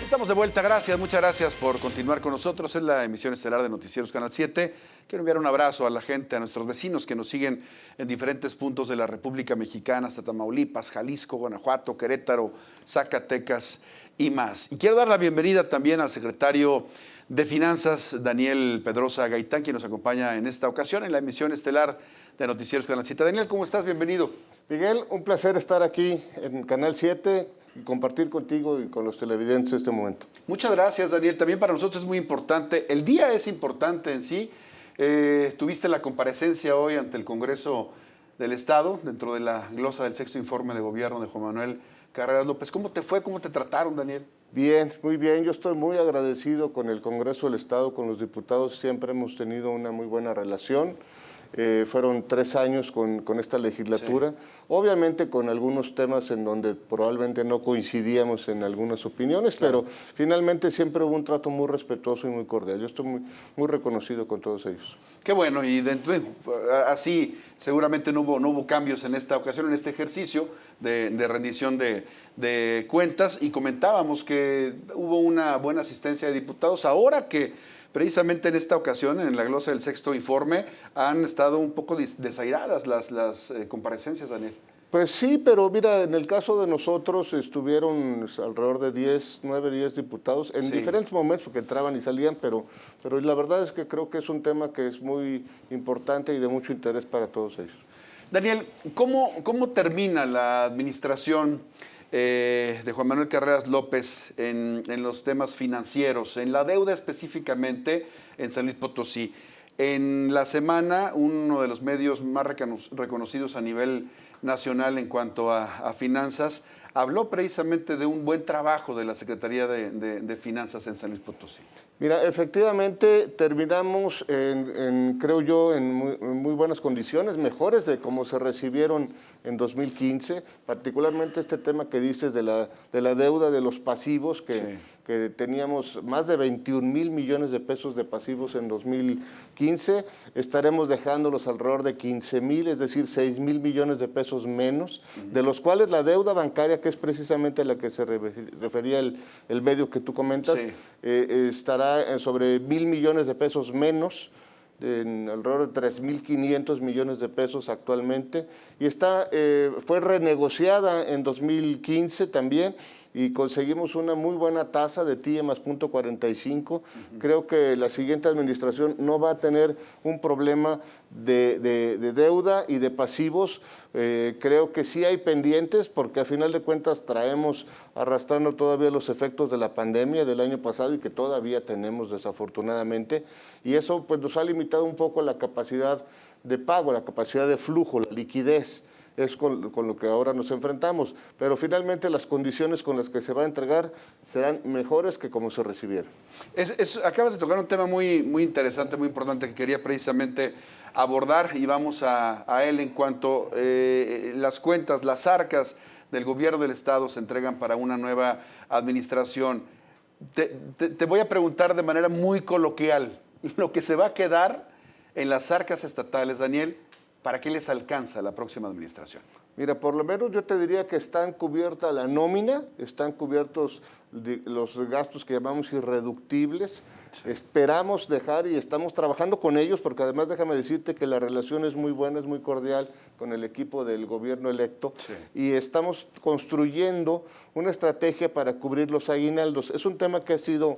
Estamos de vuelta, gracias, muchas gracias por continuar con nosotros. Es la emisión estelar de Noticieros Canal 7. Quiero enviar un abrazo a la gente, a nuestros vecinos que nos siguen en diferentes puntos de la República Mexicana, hasta Tamaulipas, Jalisco, Guanajuato, Querétaro, Zacatecas y más. Y quiero dar la bienvenida también al secretario de Finanzas, Daniel Pedrosa Gaitán, quien nos acompaña en esta ocasión en la emisión estelar de Noticieros Canal 7. Daniel, ¿cómo estás? Bienvenido. Miguel, un placer estar aquí en Canal 7 y compartir contigo y con los televidentes este momento. Muchas gracias, Daniel. También para nosotros es muy importante. El día es importante en sí. Tuviste la comparecencia hoy ante el Congreso del Estado, dentro de la glosa del sexto informe de gobierno de Juan Manuel Carreras López. ¿Cómo te fue? ¿Cómo te trataron, Daniel? Bien, muy bien. Yo estoy muy agradecido con el Congreso del Estado, con los diputados. Siempre hemos tenido una muy buena relación. Fueron 3 años con esta legislatura, sí. Obviamente con algunos temas en donde probablemente no coincidíamos en algunas opiniones, claro. Pero finalmente siempre hubo un trato muy respetuoso y muy cordial. Yo estoy muy reconocido con todos ellos. Qué bueno, y así seguramente no hubo cambios en esta ocasión, en este ejercicio de rendición de cuentas, y comentábamos que hubo una buena asistencia de diputados. Ahora que precisamente en esta ocasión, en la glosa del sexto informe, han estado un poco desairadas las comparecencias, Daniel. Pues sí, pero mira, en el caso de nosotros estuvieron alrededor de 9, 10 diputados en diferentes momentos, porque entraban y salían, pero la verdad es que creo que es un tema que es muy importante y de mucho interés para todos ellos. Daniel, ¿cómo termina la administración de Juan Manuel Carreras López en los temas financieros, en la deuda específicamente en San Luis Potosí? En la semana, uno de los medios más reconocidos a nivel nacional en cuanto a finanzas habló precisamente de un buen trabajo de la Secretaría de Finanzas en San Luis Potosí. Mira, efectivamente terminamos, creo yo, en muy buenas condiciones, mejores de como se recibieron en 2015, particularmente este tema que dices de la deuda de los pasivos, que teníamos más de 21,000 millones de pesos de pasivos en 2015, estaremos dejándolos alrededor de 15,000, es decir, 6,000 millones de pesos menos, de los cuales la deuda bancaria, que es precisamente a la que se refería el medio que tú comentas, estará sobre 1,000 millones de pesos menos, en alrededor de 3,500 millones de pesos actualmente, y fue renegociada en 2015 también, y conseguimos una muy buena tasa de TIIE más .45. Creo que la siguiente administración no va a tener un problema de deuda y de pasivos. Creo que sí hay pendientes, porque a final de cuentas traemos arrastrando todavía los efectos de la pandemia del año pasado y que todavía tenemos desafortunadamente, y eso pues nos ha limitado un poco la capacidad de pago, la capacidad de flujo, la liquidez. Es con lo que ahora nos enfrentamos, pero finalmente las condiciones con las que se va a entregar serán mejores que como se recibieron. Acabas de tocar un tema muy interesante, muy importante, que quería precisamente abordar, y vamos a él en cuanto las cuentas, las arcas del gobierno del Estado se entregan para una nueva administración. Te voy a preguntar de manera muy coloquial, lo que se va a quedar en las arcas estatales, Daniel, ¿para qué les alcanza la próxima administración? Mira, por lo menos yo te diría que están cubierta la nómina, están cubiertos los gastos que llamamos irreductibles. Sí. Esperamos dejar y estamos trabajando con ellos, porque además déjame decirte que la relación es muy buena, es muy cordial con el equipo del gobierno electo. Sí. Y estamos construyendo una estrategia para cubrir los aguinaldos. Es un tema que ha sido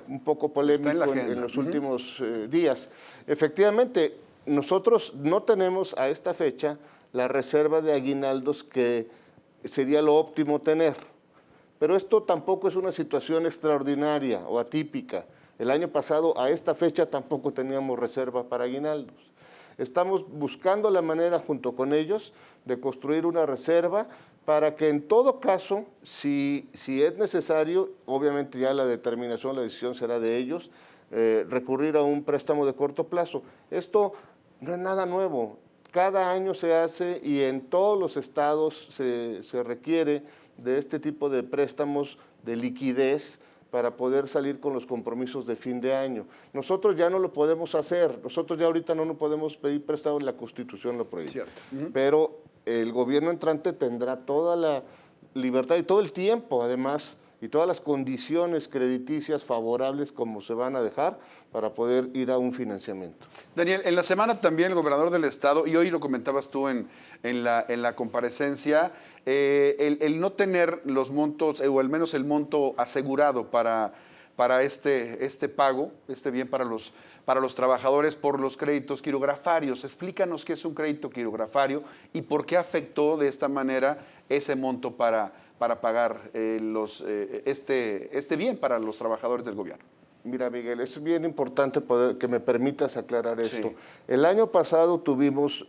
un poco polémico en los últimos días. Efectivamente, nosotros no tenemos a esta fecha la reserva de aguinaldos que sería lo óptimo tener, pero esto tampoco es una situación extraordinaria o atípica. El año pasado a esta fecha tampoco teníamos reserva para aguinaldos. Estamos buscando la manera junto con ellos de construir una reserva para que en todo caso, si es necesario, obviamente ya la determinación, la decisión será de ellos, recurrir a un préstamo de corto plazo. Esto no es nada nuevo, cada año se hace y en todos los estados se requiere de este tipo de préstamos de liquidez para poder salir con los compromisos de fin de año. Nosotros ya no lo podemos hacer, nosotros ya ahorita no nos podemos pedir prestado, la Constitución lo prohíbe. Cierto. Pero el gobierno entrante tendrá toda la libertad y todo el tiempo, además, y todas las condiciones crediticias favorables como se van a dejar para poder ir a un financiamiento. Daniel, en la semana también el gobernador del estado, y hoy lo comentabas tú en la comparecencia, el no tener los montos, o al menos el monto asegurado para este pago, este bien para los trabajadores por los créditos quirografarios. Explícanos qué es un crédito quirografario y por qué afectó de esta manera ese monto para pagar este bien para los trabajadores del gobierno. Mira, Miguel, es bien importante que me permitas aclarar esto. Sí. El año pasado tuvimos,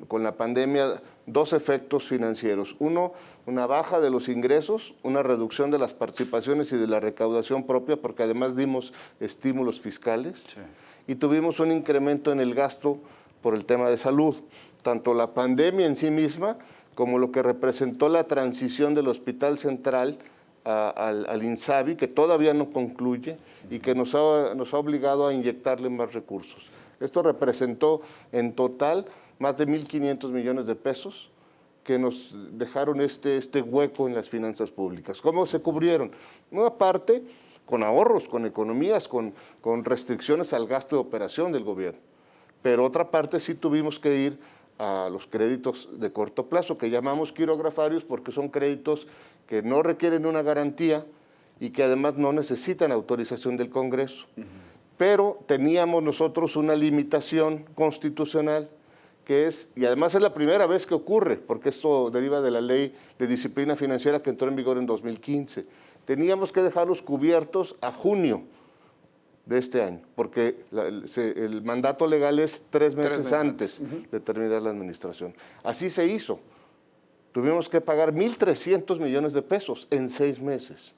con la pandemia, dos efectos financieros. Uno, una baja de los ingresos, una reducción de las participaciones y de la recaudación propia, porque además dimos estímulos fiscales. Sí. Y tuvimos un incremento en el gasto por el tema de salud. Tanto la pandemia en sí misma, como lo que representó la transición del Hospital Central al INSABI, que todavía no concluye y que nos ha obligado a inyectarle más recursos. Esto representó en total más de 1.500 millones de pesos que nos dejaron este hueco en las finanzas públicas. ¿Cómo se cubrieron? Una parte con ahorros, con economías, con restricciones al gasto de operación del gobierno, pero otra parte sí tuvimos que ir a los créditos de corto plazo, que llamamos quirografarios porque son créditos que no requieren una garantía y que además no necesitan autorización del Congreso. Pero teníamos nosotros una limitación constitucional que es, y además es la primera vez que ocurre, porque esto deriva de la Ley de Disciplina Financiera que entró en vigor en 2015. Teníamos que dejarlos cubiertos a junio de este año, porque el mandato legal es 3 meses antes de terminar la administración. Así se hizo. Tuvimos que pagar 1.300 millones de pesos en 6 meses.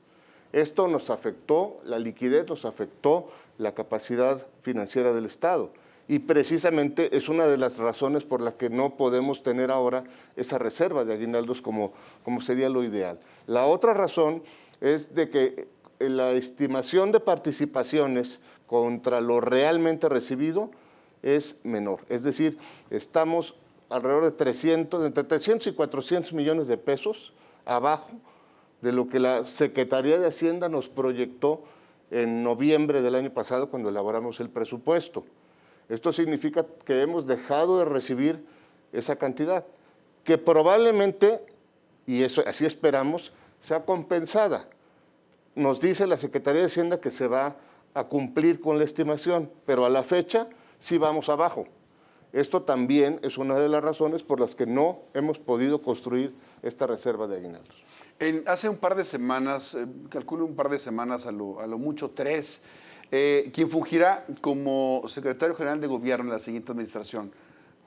Esto nos afectó la liquidez, nos afectó la capacidad financiera del Estado. Y precisamente es una de las razones por las que no podemos tener ahora esa reserva de aguinaldos como sería lo ideal. La otra razón es de que la estimación de participaciones contra lo realmente recibido es menor. Es decir, estamos alrededor de entre 300 y 400 millones de pesos abajo de lo que la Secretaría de Hacienda nos proyectó en noviembre del año pasado cuando elaboramos el presupuesto. Esto significa que hemos dejado de recibir esa cantidad, que probablemente, y eso así esperamos, sea compensada. Nos dice la Secretaría de Hacienda que se va a cumplir con la estimación, pero a la fecha sí vamos abajo. Esto también es una de las razones por las que no hemos podido construir esta reserva de aguinaldos. Hace un par de semanas, calculo un par de semanas, a lo mucho 3, quien fungirá como secretario general de gobierno en la siguiente administración,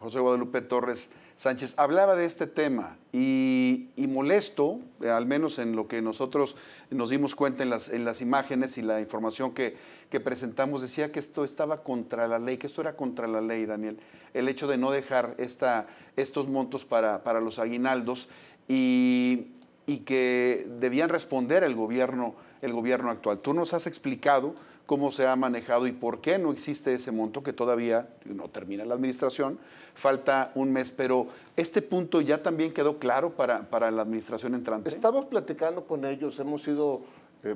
José Guadalupe Torres Sánchez, hablaba de este tema y molesto, al menos en lo que nosotros nos dimos cuenta en las imágenes y la información que presentamos, decía que esto estaba contra la ley, que esto era contra la ley, Daniel, el hecho de no dejar estos montos para los aguinaldos y que debían responder el gobierno actual. Tú nos has explicado cómo se ha manejado y por qué no existe ese monto, que todavía no termina la administración, falta un mes, pero ¿este punto ya también quedó claro para la administración entrante? Estamos platicando con ellos, hemos sido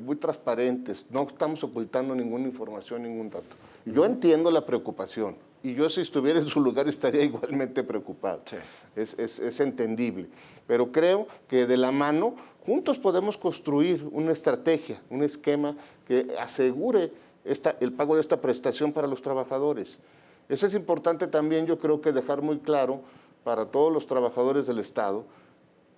muy transparentes, no estamos ocultando ninguna información, ningún dato. Yo entiendo la preocupación y yo si estuviera en su lugar estaría igualmente preocupado, sí. Es entendible, pero creo que de la mano juntos podemos construir una estrategia, un esquema que asegure el pago de esta prestación para los trabajadores. Eso es importante también, yo creo que dejar muy claro para todos los trabajadores del Estado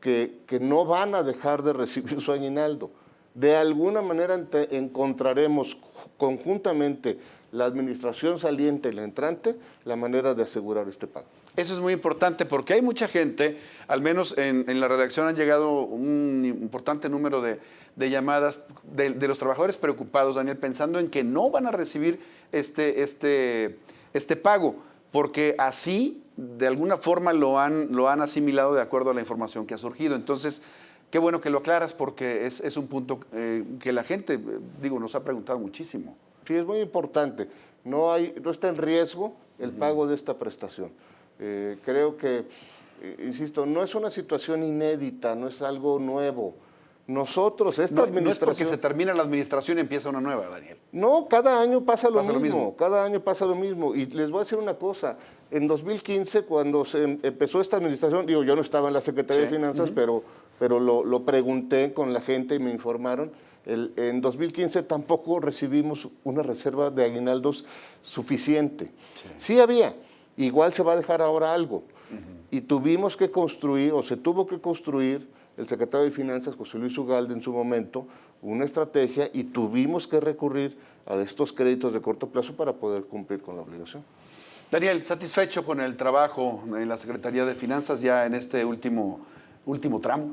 que no van a dejar de recibir su aguinaldo. De alguna manera encontraremos conjuntamente la administración saliente y la entrante la manera de asegurar este pago. Eso es muy importante porque hay mucha gente, al menos en la redacción han llegado un importante número de llamadas de los trabajadores preocupados, Daniel, pensando en que no van a recibir este pago, porque así de alguna forma lo han asimilado de acuerdo a la información que ha surgido. Entonces, qué bueno que lo aclaras porque es un punto que la gente, nos ha preguntado muchísimo. Sí, es muy importante. No está en riesgo el pago de esta prestación. Creo que, insisto, no es una situación inédita, no es algo nuevo. Nosotros, esta No, administración... no es porque se termina la administración y empieza una nueva, Daniel. No, cada año pasa lo Pasa lo mismo, mismo. cada año pasa lo mismo. Y les voy a decir una cosa, en 2015, cuando se empezó esta administración, digo, yo no estaba en la Secretaría de Finanzas, pero lo pregunté con la gente y me informaron, en 2015 tampoco recibimos una reserva de aguinaldos suficiente. Sí había, igual se va a dejar ahora algo. Y tuvimos que construir, o se tuvo que construir, el secretario de Finanzas, José Luis Ugalde, en su momento, una estrategia y tuvimos que recurrir a estos créditos de corto plazo para poder cumplir con la obligación. Daniel, ¿satisfecho con el trabajo en la Secretaría de Finanzas ya en este último tramo?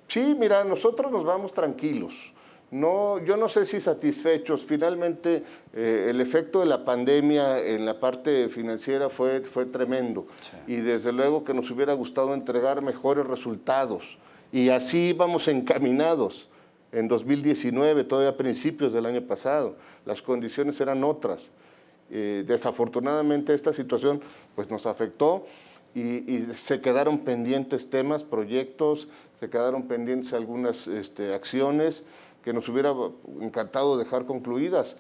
Sí, mira, nosotros nos vamos tranquilos. No, yo no sé si satisfechos. Finalmente, el efecto de la pandemia en la parte financiera fue tremendo. Sí. Y desde luego que nos hubiera gustado entregar mejores resultados. Y así vamos encaminados. En 2019, todavía a principios del año pasado, las condiciones eran otras. Desafortunadamente esta situación pues, nos afectó y se quedaron pendientes temas, proyectos, se quedaron pendientes algunas acciones que nos hubiera encantado dejar concluidas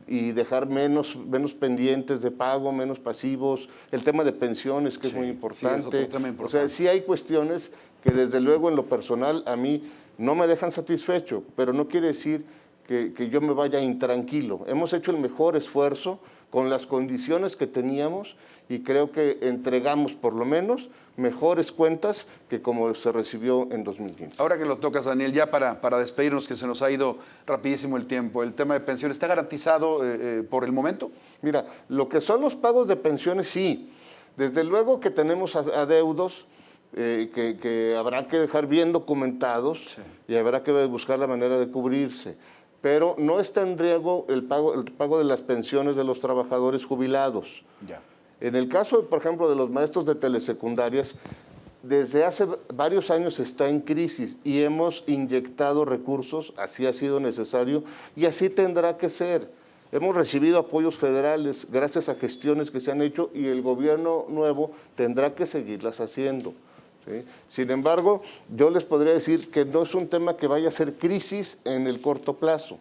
y dejar menos pendientes de pago, menos pasivos, el tema de pensiones que es muy importante. Sí, es otro tema importante. O sea, sí hay cuestiones que desde luego en lo personal a mí no me dejan satisfecho, pero no quiere decir que yo me vaya intranquilo. Hemos hecho el mejor esfuerzo con las condiciones que teníamos y creo que entregamos por lo menos mejores cuentas que como se recibió en 2015. Ahora que lo tocas, Daniel, ya para despedirnos, que se nos ha ido rapidísimo el tiempo, ¿el tema de pensiones está garantizado por el momento? Mira, lo que son los pagos de pensiones, sí. Desde luego que tenemos adeudos que habrá que dejar bien documentados y habrá que buscar la manera de cubrirse. Pero no está en riesgo el pago de las pensiones de los trabajadores jubilados. Ya. En el caso, por ejemplo, de los maestros de telesecundarias, desde hace varios años está en crisis y hemos inyectado recursos, así ha sido necesario y así tendrá que ser. Hemos recibido apoyos federales gracias a gestiones que se han hecho y el gobierno nuevo tendrá que seguirlas haciendo. ¿Sí? Sin embargo, yo les podría decir que no es un tema que vaya a ser crisis en el corto plazo.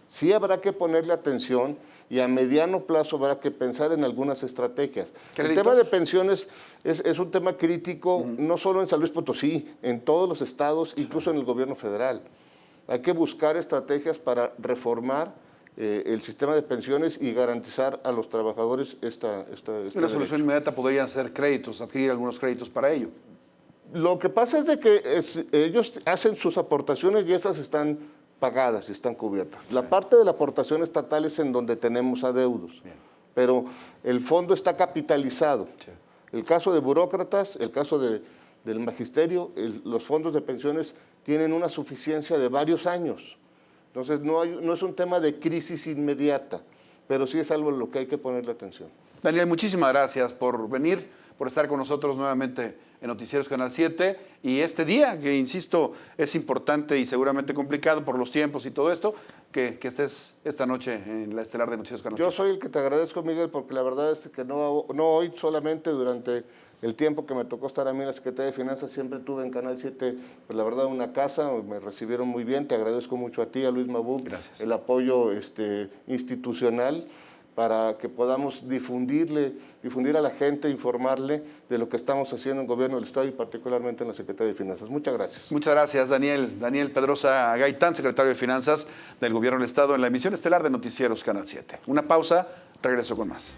Sí habrá que ponerle atención y a mediano plazo habrá que pensar en algunas estrategias. ¿Créditos? El tema de pensiones es un tema crítico, no solo en San Luis Potosí, en todos los estados, incluso en el gobierno federal. Hay que buscar estrategias para reformar el sistema de pensiones y garantizar a los trabajadores esta Una solución inmediata podrían ser créditos, adquirir algunos créditos para ello. Lo que pasa es de que ellos hacen sus aportaciones y esas están pagadas y están cubiertas. Sí. La parte de la aportación estatal es en donde tenemos adeudos, pero el fondo está capitalizado. Sí. El caso de burócratas, el caso del magisterio, los fondos de pensiones tienen una suficiencia de varios años. Entonces no es un tema de crisis inmediata, pero sí es algo en lo que hay que ponerle atención. Daniel, muchísimas gracias por venir, por estar con nosotros nuevamente en Noticieros Canal 7 y este día, que insisto, es importante y seguramente complicado por los tiempos y todo esto, que estés esta noche en la estelar de Noticieros Canal 7. Yo soy el que te agradezco, Miguel, porque la verdad es que no hoy solamente durante el tiempo que me tocó estar a mí en la Secretaría de Finanzas, siempre tuve en Canal 7, pues la verdad, una casa, me recibieron muy bien, te agradezco mucho a ti, a Luis Mabú, el apoyo institucional, para que podamos difundir a la gente, informarle de lo que estamos haciendo en el gobierno del Estado y particularmente en la Secretaría de Finanzas. Muchas gracias. Muchas gracias, Daniel. Daniel Pedrosa Gaitán, secretario de Finanzas del Gobierno del Estado, en la emisión estelar de Noticieros Canal 7. Una pausa, regreso con más.